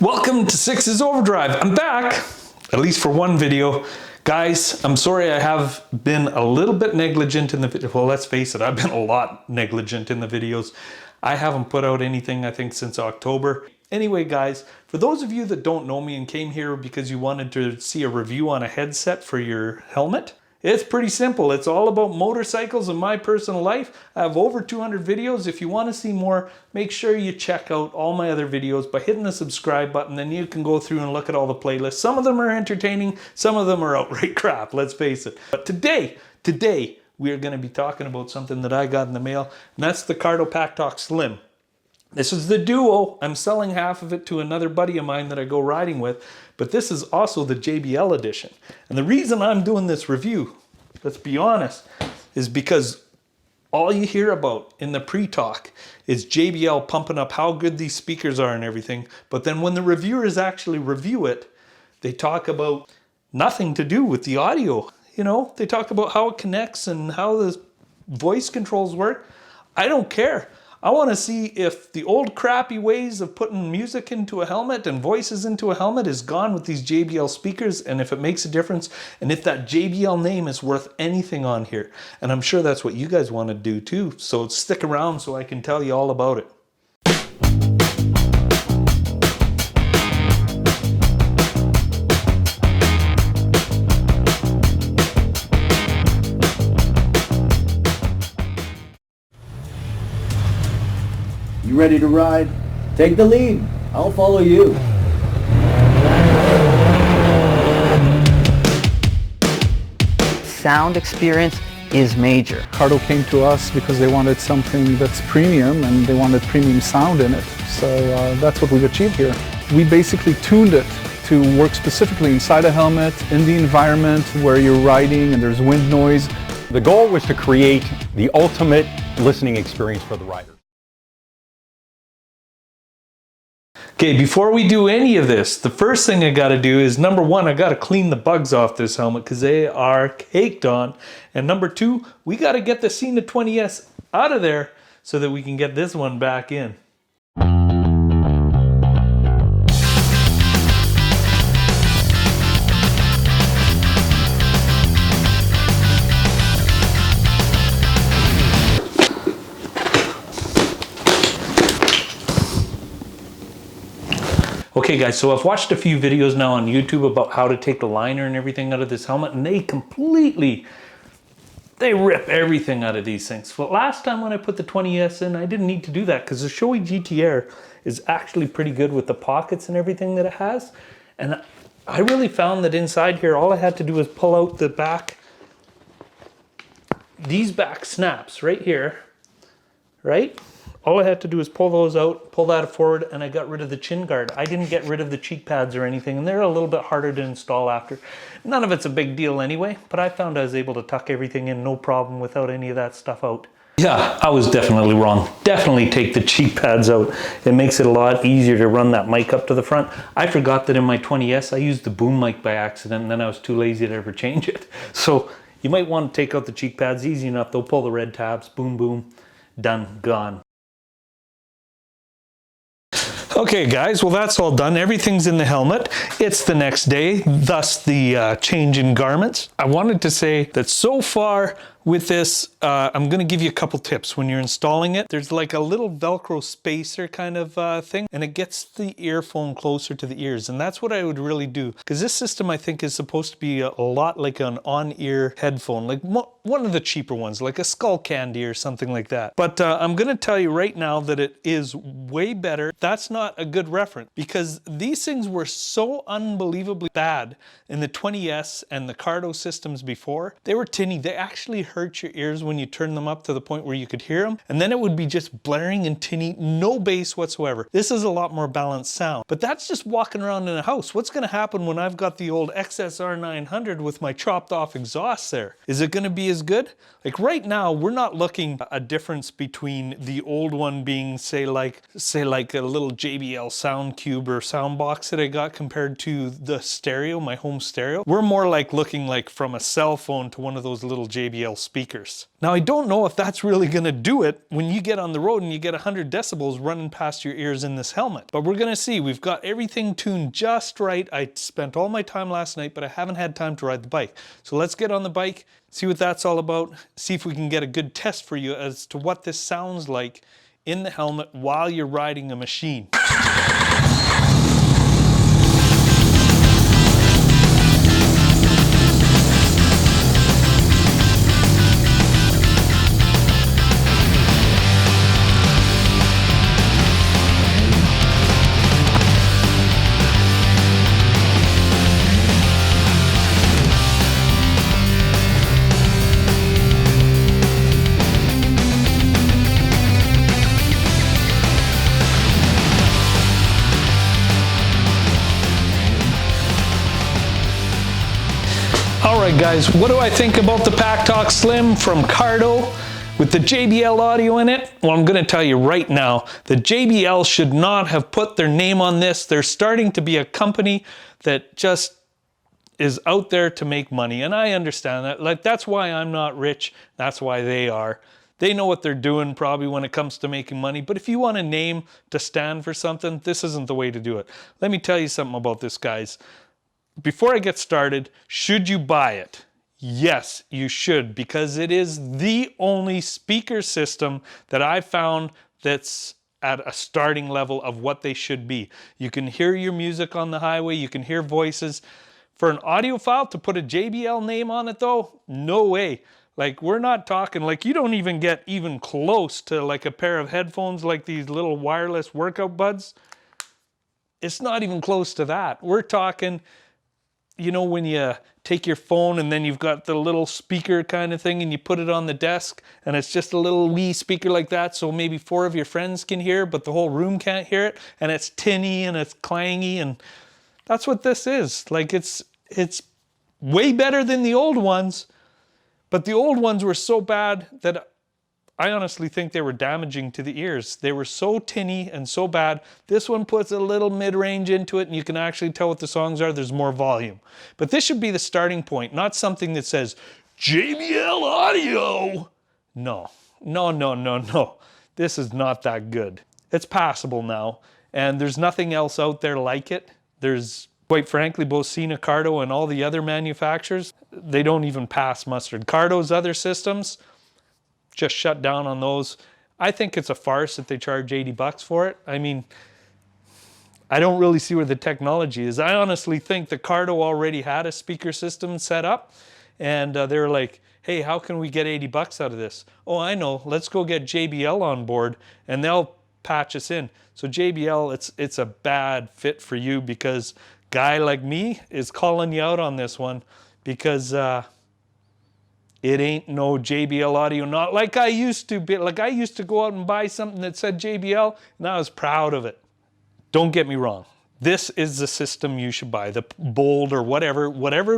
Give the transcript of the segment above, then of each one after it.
Welcome to Six's Overdrive. I'm back, at least for one video. Guys, I'm sorry I have been a little bit negligent in the video. Well, let's face it, I've been a lot negligent in the videos. I haven't put out anything, I think, since October. Anyway, guys, for those of you that don't know me and came here because you wanted to see a review on a headset for your helmet, it's pretty simple. It's all about motorcycles and my personal life. I have over 200 videos. If you want to see more, make sure you check out all my other videos by hitting the subscribe button. Then you can go through and look at all the playlists. Some of them are entertaining, some of them are outright crap, let's face it. But today, we are going to be talking about something that I got in the mail, and that's the Cardo PackTalk Slim. This is the Duo. I'm selling half of it to another buddy of mine that I go riding with, but this is also the JBL edition. And the reason I'm doing this review, let's be honest, is because all you hear about in the pre-talk is JBL pumping up how good these speakers are and everything. But then when the reviewers actually review it, they talk about nothing to do with the audio. You know, they talk about how it connects and how the voice controls work. I don't care. I want to see if the old crappy ways of putting music into a helmet and voices into a helmet is gone with these JBL speakers, and if it makes a difference, and if that JBL name is worth anything on here. And I'm sure that's what you guys want to do too, so stick around so I can tell you all about it. You ready to ride? Take the lead. I'll follow you. Sound experience is major. Cardo came to us because they wanted something that's premium and they wanted premium sound in it. So that's what we've achieved here. We basically tuned it to work specifically inside a helmet, in the environment where you're riding and there's wind noise. The goal was to create the ultimate listening experience for the rider. Okay, before we do any of this, the first thing I gotta do is, number one, I gotta clean the bugs off this helmet because they are caked on. And number two, we gotta get the Cena 20S out of there so that we can get this one back in. Okay guys, so I've watched a few videos now on YouTube about how to take the liner and everything out of this helmet, and they rip everything out of these things. But last time when I put the 20S in, I didn't need to do that because the Shoei GTR is actually pretty good with the pockets and everything that it has. And I really found that inside here, all I had to do was pull out the back, these back snaps right here, right? All I had to do is pull those out, pull that forward, and I got rid of the chin guard. I didn't get rid of the cheek pads or anything, and they're a little bit harder to install after. None of it's a big deal anyway, but I found I was able to tuck everything in no problem without any of that stuff out. Yeah, I was definitely wrong. Definitely take the cheek pads out. It makes it a lot easier to run that mic up to the front. I forgot that in my 20S, I used the boom mic by accident, and then I was too lazy to ever change it. So you might want to take out the cheek pads. Easy enough. They'll pull the red tabs. Boom, boom. Done. Gone. Okay guys, well that's all done. Everything's in the helmet. It's the next day, thus the change in garments. I wanted to say that so far with this, I'm going to give you a couple tips when you're installing it. There's like a little Velcro spacer kind of thing, and it gets the earphone closer to the ears, and that's what I would really do, because this system I think is supposed to be a lot like an on-ear headphone, like one of the cheaper ones, like a Skull Candy or something like that. But I'm going to tell you right now that it is way better. That's not a good reference, because these things were so unbelievably bad in the 20S and the Cardo systems before. They were tinny. They actually hurt your ears when you turn them up to the point where you could hear them, and then it would be just blaring and tinny, no bass whatsoever. This is a lot more balanced sound, but that's just walking around in a house. What's going to happen when I've got the old XSR 900 with my chopped off exhaust there? Is it going to be as good? Like right now, we're not looking at a difference between the old one being say like a little JBL sound cube or sound box that I got compared to the stereo, my home stereo. We're more like looking like from a cell phone to one of those little JBL speakers. Now, I don't know if that's really gonna do it when you get on the road and you get 100 decibels running past your ears in this helmet. But we're gonna see. We've got everything tuned just right. I spent all my time last night, but I haven't had time to ride the bike. So let's get on the bike, see what that's all about, see if we can get a good test for you as to what this sounds like in the helmet while you're riding a machine. Alright guys, what do I think about the PackTalk Slim from Cardo with the JBL audio in it? Well, I'm going to tell you right now, the JBL should not have put their name on this. They're starting to be a company that just is out there to make money, and I understand that. Like, that's why I'm not rich, that's why they are. They know what they're doing probably when it comes to making money, but if you want a name to stand for something, this isn't the way to do it. Let me tell you something about this, guys. Before I get started, should you buy it? Yes, you should, because it is the only speaker system that I found that's at a starting level of what they should be. You can hear your music on the highway, you can hear voices. For an audiophile to put a JBL name on it though, no way. Like, we're not talking, like, you don't even get even close to like a pair of headphones like these little wireless workout buds. It's not even close to that. We're talking, you know, when you take your phone and then you've got the little speaker kind of thing and you put it on the desk and it's just a little wee speaker like that, so maybe 4 of your friends can hear but the whole room can't hear it, and it's tinny and it's clangy, and that's what this is. Like, it's way better than the old ones, but the old ones were so bad that I honestly think they were damaging to the ears. They were so tinny and so bad. This one puts a little mid-range into it and you can actually tell what the songs are. There's more volume. But this should be the starting point, not something that says, JBL audio. No, no, no, no, no. This is not that good. It's passable now, and there's nothing else out there like it. There's, quite frankly, both Sony, Cardo, and all the other manufacturers, they don't even pass mustard. Cardo's other systems, just shut down on those. I think it's a farce that they charge 80 bucks for it. I mean, I don't really see where the technology is. I honestly think that Cardo already had a speaker system set up, and they were like, hey, how can we get 80 bucks out of this? Oh, I know, let's go get JBL on board and they'll patch us in. So JBL, it's a bad fit for you, because guy like me is calling you out on this one, because it ain't no JBL audio. Not like I used to be. Like, I used to go out and buy something that said JBL and I was proud of it. Don't get me wrong. This is the system you should buy. The Bold or whatever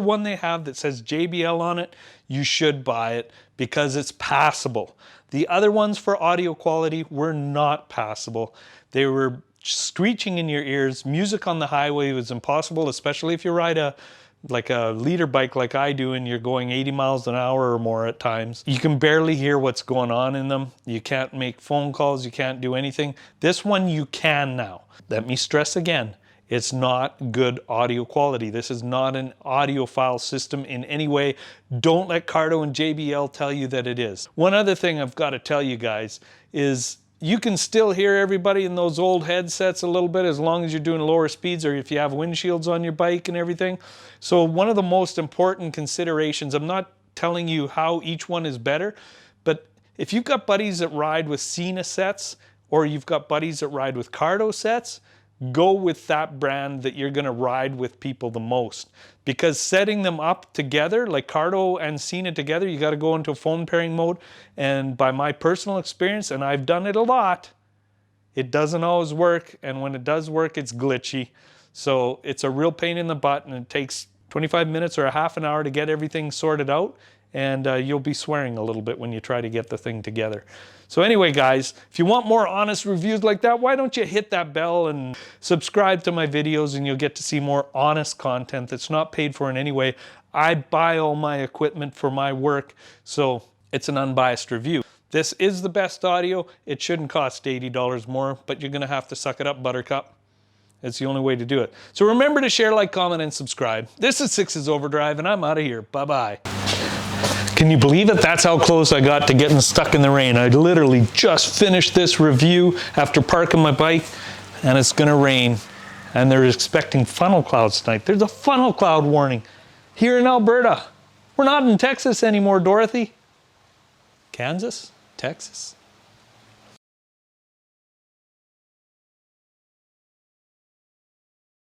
one they have that says JBL on it, you should buy it because it's passable. The other ones for audio quality were not passable. They were screeching in your ears. Music on the highway was impossible, especially if you ride a leader bike like I do and you're going 80 miles an hour or more at times. You can barely hear what's going on in them. You can't make phone calls, you can't do anything. This one you can now. Let me stress again, it's not good audio quality. This is not an audiophile system in any way. Don't let Cardo and JBL tell you that it is. One other thing I've got to tell you guys is you can still hear everybody in those old headsets a little bit as long as you're doing lower speeds, or if you have windshields on your bike and everything. So one of the most important considerations, I'm not telling you how each one is better, but if you've got buddies that ride with Sony sets, or you've got buddies that ride with Cardo sets, go with that brand that you're gonna ride with people the most. Because setting them up together, like Cardo and Sony together, you gotta go into a phone pairing mode. And by my personal experience, and I've done it a lot, it doesn't always work. And when it does work, it's glitchy. So it's a real pain in the butt, and it takes 25 minutes or a half an hour to get everything sorted out. And you'll be swearing a little bit when you try to get the thing together. So anyway, guys, if you want more honest reviews like that, why don't you hit that bell and subscribe to my videos, and you'll get to see more honest content that's not paid for in any way. I buy all my equipment for my work. So It's an unbiased review. This is the best audio. It shouldn't cost $80 more, but you're gonna have to suck it up, Buttercup. It's the only way to do it. So remember to share, like, comment, and subscribe. This is Six's Overdrive, and I'm out of here. Bye-bye. Can you believe it? That's how close I got to getting stuck in the rain. I literally just finished this review after parking my bike, and it's gonna rain. And they're expecting funnel clouds tonight. There's a funnel cloud warning here in Alberta. We're not in Texas anymore, Dorothy. Kansas? Texas?